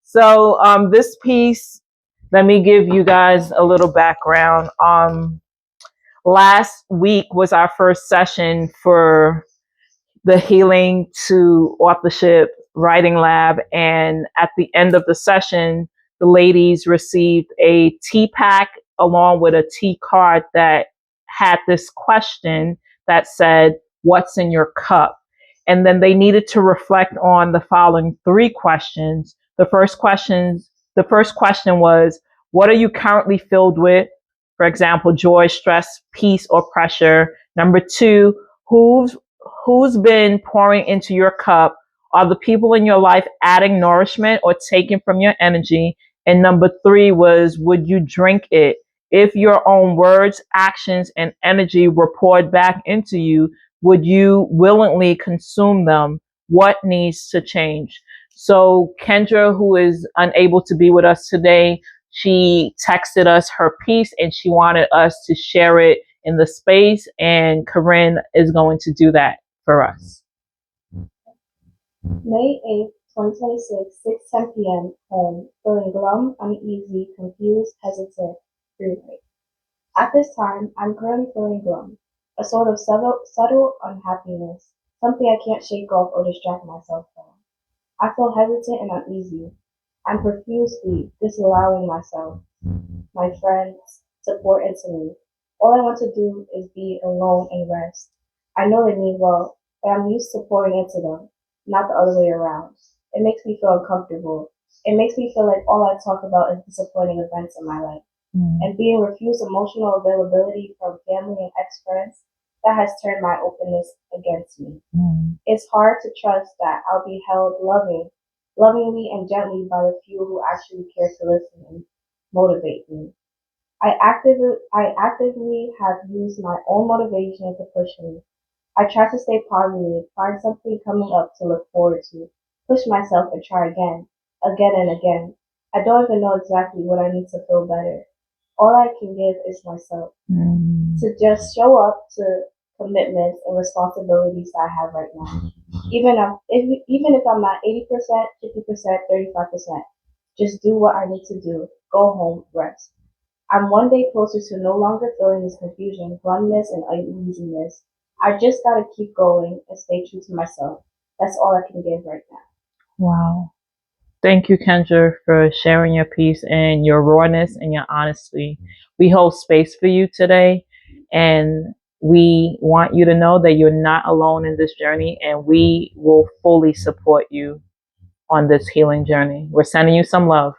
So this piece, let me give you guys a little background. Last week was our first session for the Healing to Authorship Writing Lab. And at the end of the session, the ladies received a tea pack along with a tea card that had this question that said, "What's in your cup?" And then they needed to reflect on the following three questions. The first question was, what are you currently filled with? For example, joy, stress, peace, or pressure. Number two, who's been pouring into your cup? Are the people in your life adding nourishment or taking from your energy? And number three was, would you drink it? If your own words, actions, and energy were poured back into you, would you willingly consume them? What needs to change? So Kendra, who is unable to be with us today, she texted us her piece and she wanted us to share it in the space, and Corinne is going to do that for us. May 8th, 2026, 6:10 p.m. Home. Feeling glum, uneasy, confused, hesitant, dreaming. At this time, I'm currently feeling glum, a sort of subtle unhappiness, something I can't shake off or distract myself from. I feel hesitant and uneasy. I'm profusely disallowing myself, my friends, to pour into me. All I want to do is be alone and rest. I know they mean well, but I'm used to pouring into them, not the other way around. It makes me feel uncomfortable. It makes me feel like all I talk about is disappointing events in my life. And being refused emotional availability from family and ex-friends, that has turned my openness against me. It's hard to trust that I'll be held lovingly and gently by the few who actually care to listen and motivate me. I actively have used my own motivation to push me. I try to stay positive, find something coming up to look forward to, push myself and try again and again. I don't even know exactly what I need to feel better. All I can give is myself. To just show up to commitments and responsibilities that I have right now. Even if I'm not 80%, 50%, 35%, just do what I need to do. Go home, rest. I'm one day closer to no longer feeling this confusion, glumness, and uneasiness. I just gotta keep going and stay true to myself. That's all I can give right now. Wow. Thank you, Kendra, for sharing your piece and your rawness and your honesty. We hold space for you today, and we want you to know that you're not alone in this journey, and we will fully support you on this healing journey. We're sending you some love.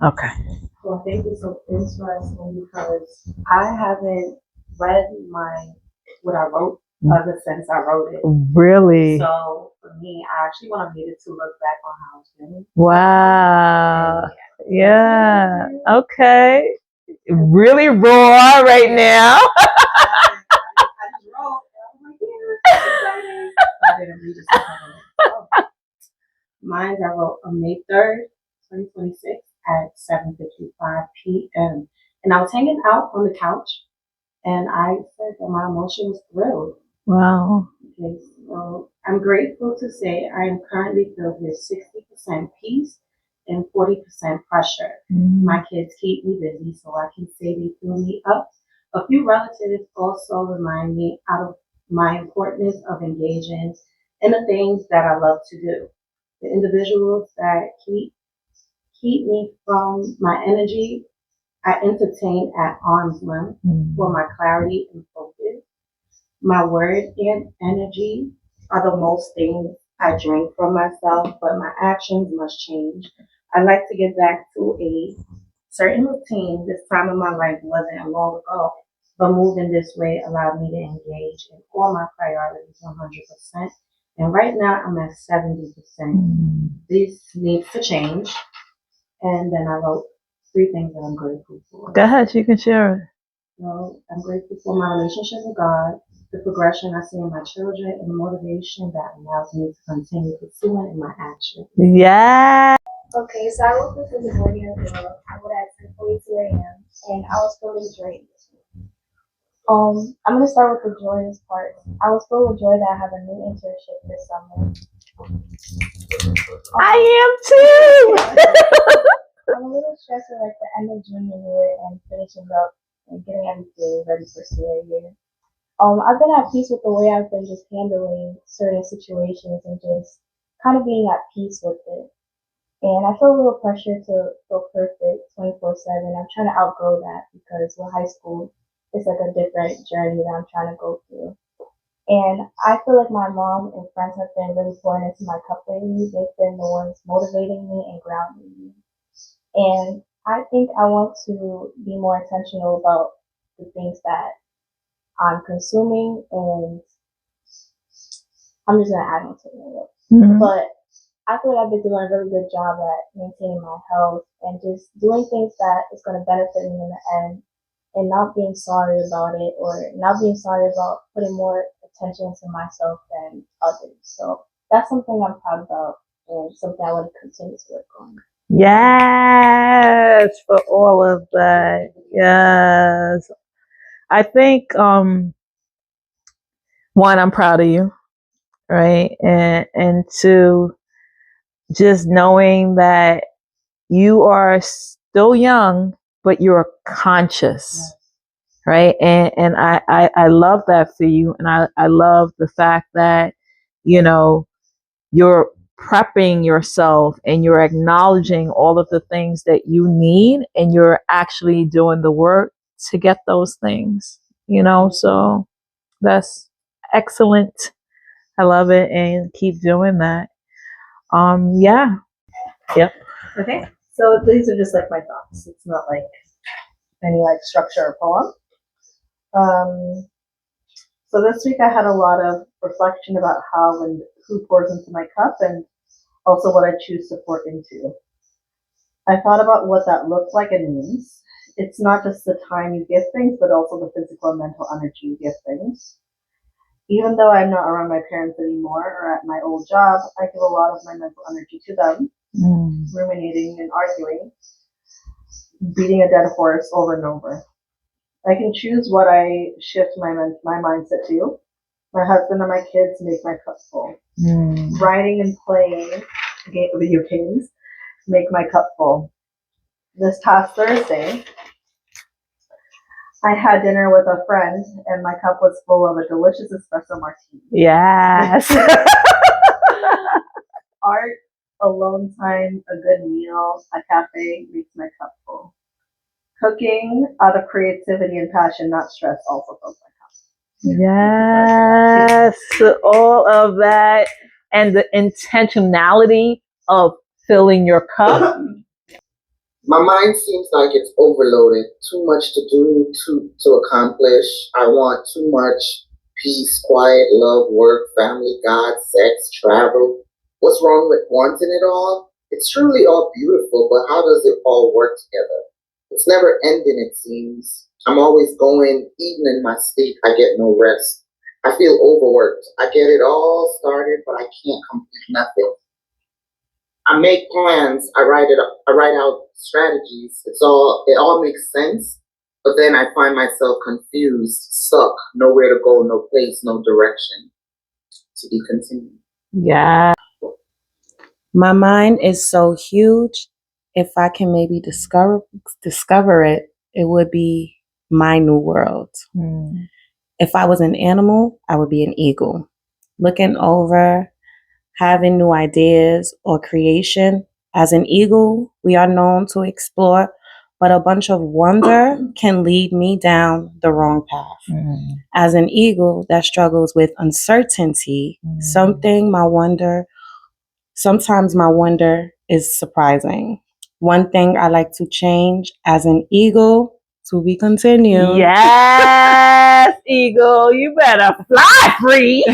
Okay. Well, I think it's so interesting because I haven't read what I wrote ever since I wrote it. Really? So for me, I actually wanted to look back on how it's been. Wow. Yeah. Okay. Really raw right now. I just wrote, and I'm like, yeah, it's exciting. I didn't read it. Mine, I wrote on May 3rd, 2026 at 7:55 p.m. And I was hanging out on the couch and I said that my emotion was thrilled. Wow. Okay, so I'm grateful to say I am currently filled with 60% peace and 40% pressure. My kids keep me busy, so I can say they fill me up. A few relatives also remind me out of my importance of engaging in the things that I love to do. The individuals that keep me from my energy, I entertain at arm's length for my clarity and focus. My word and energy are the most things I drink from myself, but my actions must change. I like to get back to a certain routine. This time in my life wasn't long ago, but moving this way allowed me to engage in all my priorities 100%. And right now I'm at 70%. This needs to change. And then I wrote 3 things that I'm grateful for. Go ahead, you can share it. So I'm grateful for my relationship with God, the progression I see in my children, and the motivation that allows me to continue pursuing in my actions. Yeah. Okay, so I woke up in the morning of the I would at 10:42 a.m. and I was feeling drained. I'm gonna start with the joyous part. I was filled with joy that I have a new internship this summer. I am too. I'm a little stressed at like the end of junior year and finishing up and getting everything ready for senior year. I've been at peace with the way I've been just handling certain situations and just kind of being at peace with it. And I feel a little pressure to feel perfect 24/7. I'm trying to outgrow that because with high school, it's like a different journey that I'm trying to go through. And I feel like my mom and friends have been really pouring into my cup lately. They've been the ones motivating me and grounding me. And I think I want to be more intentional about the things that I'm consuming, and I'm just gonna add on to it. Mhm. But I feel like I've been doing a really good job at maintaining my health and just doing things that is gonna benefit me in the end, and not being sorry about it, or not being sorry about putting more attention to myself than others. So that's something I'm proud about and something I want to continue to work on. Yes, for all of that. Yes. I think one, I'm proud of you, right? And two, just knowing that you are still young, but you're conscious, right? And I love that for you. And I love the fact that, you know, you're prepping yourself and you're acknowledging all of the things that you need, and you're actually doing the work to get those things, so that's excellent. I love it, and keep doing that. Yeah. Yep. Okay, so these are just like my thoughts. It's not like any like structure or poem. So this week I had a lot of reflection about how and who pours into my cup, and also what I choose to pour into. I thought about what that looks like and means. It's not just the time you give things, but also the physical and mental energy you give things. Even though I'm not around my parents anymore or at my old job, I give a lot of my mental energy to them, ruminating and arguing, beating a dead horse over and over. I can choose what I shift my mindset to. My husband and my kids make my cup full. Writing and playing video games make my cup full. This past Thursday, I had dinner with a friend, and my cup was full of a delicious espresso martini. Yes. Art, alone time, a good meal, a cafe makes my cup full. Cooking out of creativity and passion, not stress, also fills my cup. Yes. All of that, and the intentionality of filling your cup. My mind seems like it's overloaded. Too much to do, to accomplish. I want too much peace, quiet, love, work, family, God, sex, travel. What's wrong with wanting it all? It's truly all beautiful, but how does it all work together? It's never ending, it seems. I'm always going, even in my sleep, I get no rest. I feel overworked. I get it all started, but I can't complete nothing. I make plans. I write out strategies. It all makes sense, but then I find myself confused, stuck, nowhere to go, no place, no direction. To be continued. Yeah. My mind is so huge. If I can maybe discover it, it would be my new world. If I was an animal, I would be an eagle. Looking over, having new ideas or creation. As an eagle, we are known to explore, but a bunch of wonder can lead me down the wrong path. As an eagle that struggles with uncertainty, sometimes my wonder is surprising. One thing I like to change as an eagle, to be continued. Yes, eagle, you better fly free.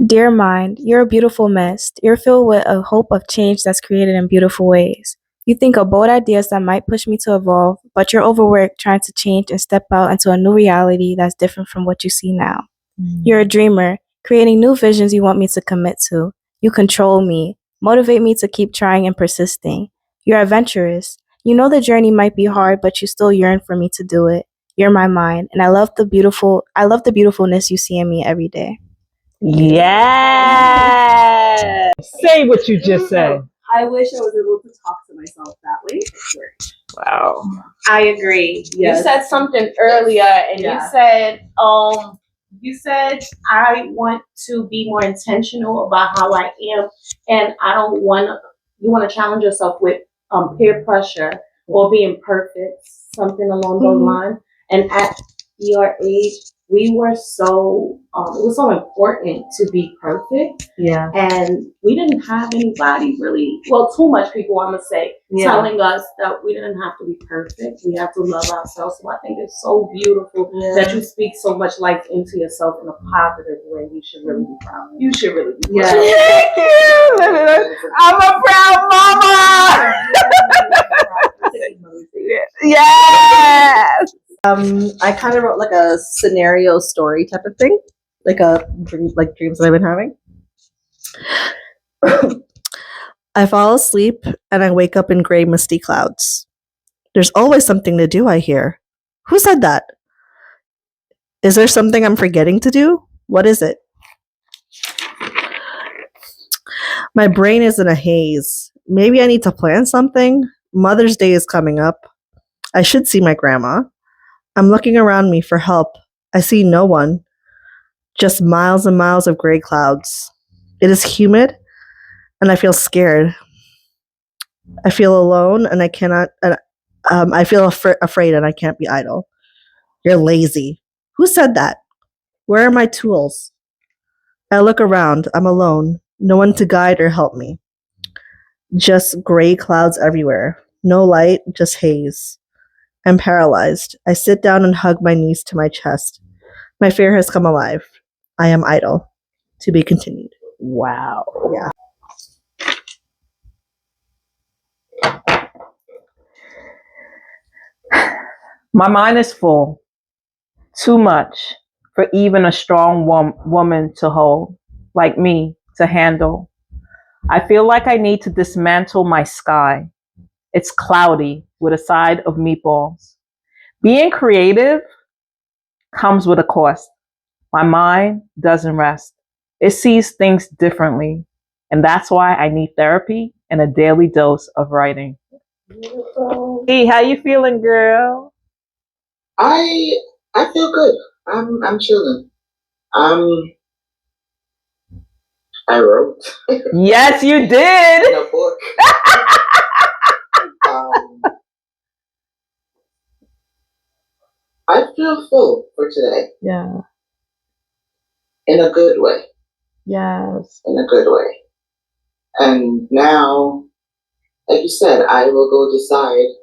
Dear mind, you're a beautiful mess. You're filled with a hope of change that's created in beautiful ways. You think of bold ideas that might push me to evolve, but you're overworked trying to change and step out into a new reality that's different from what you see now. You're a dreamer, creating new visions you want me to commit to. You control me, motivate me to keep trying and persisting. You're adventurous. You know the journey might be hard, but you still yearn for me to do it. You're my mind, and I love the beautifulness you see in me every day. Yes. Say what you just said. I wish I was able to talk to myself that way. Sure. Wow. I agree. Yes. You said something earlier, and you said I want to be more intentional about how I am, and I don't want to. You want to challenge yourself with peer pressure or being perfect, something along those lines. And at your age, we were so it was so important to be perfect. Yeah. And we didn't have anybody really, well, too much people, I'm going to say, telling us that we didn't have to be perfect. We have to love ourselves. So I think it's so beautiful that you speak so much life into yourself in a positive way. You should really be proud. You should really be proud. Thank you. I'm a proud mama. Yes. I kind of wrote like a scenario story type of thing, like a dream, like dreams that I've been having. I fall asleep and I wake up in gray, misty clouds. There's always something to do, I hear. Who said that? Is there something I'm forgetting to do? What is it? My brain is in a haze. Maybe I need to plan something. Mother's Day is coming up. I should see my grandma. I'm looking around me for help. I see no one. Just miles and miles of gray clouds. It is humid and I feel scared. I feel alone and I cannot, I feel afraid and I can't be idle. You're lazy. Who said that? Where are my tools? I look around. I'm alone. No one to guide or help me. Just gray clouds everywhere. No light, just haze. I'm paralyzed. I sit down and hug my knees to my chest. My fear has come alive. I am idle. To be continued. Wow. Yeah. My mind is full. Too much for even a strong woman to hold, like me, to handle. I feel like I need to dismantle my sky. It's cloudy with a side of meatballs. Being creative comes with a cost. My mind doesn't rest. It sees things differently. And that's why I need therapy and a daily dose of writing. Beautiful. Hey, how you feeling, girl? I feel good. I'm chilling. I wrote Yes, you did. in a book. I feel full for today. Yeah. In a good way. Yes. In a good way. And now, like you said, I will go decide,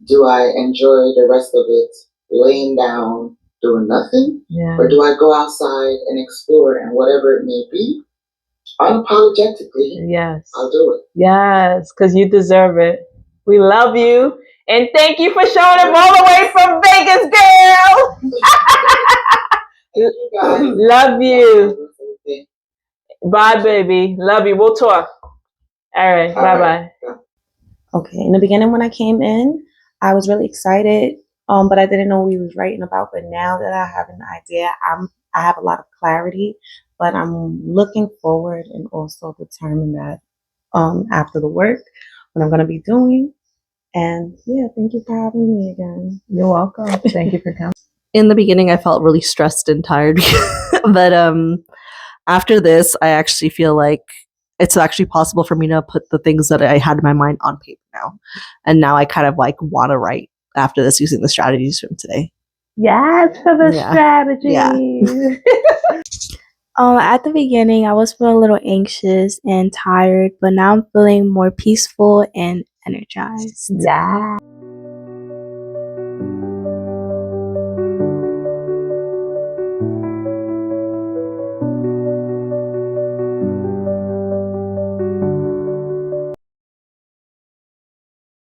do I enjoy the rest of it laying down, doing nothing? Yeah. Or do I go outside and explore, and whatever it may be, unapologetically, Yes. I'll do it. Yes, because you deserve it. We love you. And thank you for showing up all the way from Vegas, girl. Thank you guys. Love you. Bye, baby. Love you. We'll talk. All right. Bye-bye. Okay, in the beginning when I came in, I was really excited, but I didn't know what we was writing about. But now that I have an idea, I have a lot of clarity, but I'm looking forward and also determined that after the work, what I'm going to be doing. And yeah, thank you for having me again. You're welcome. Thank you for coming. In the beginning, I felt really stressed and tired. But after this, I actually feel like it's actually possible for me to put the things that I had in my mind on paper now. And now I kind of like want to write after this using the strategies from today. Yes, for the strategy. Yeah. At the beginning, I was feeling a little anxious and tired, but now I'm feeling more peaceful and energized. Yeah.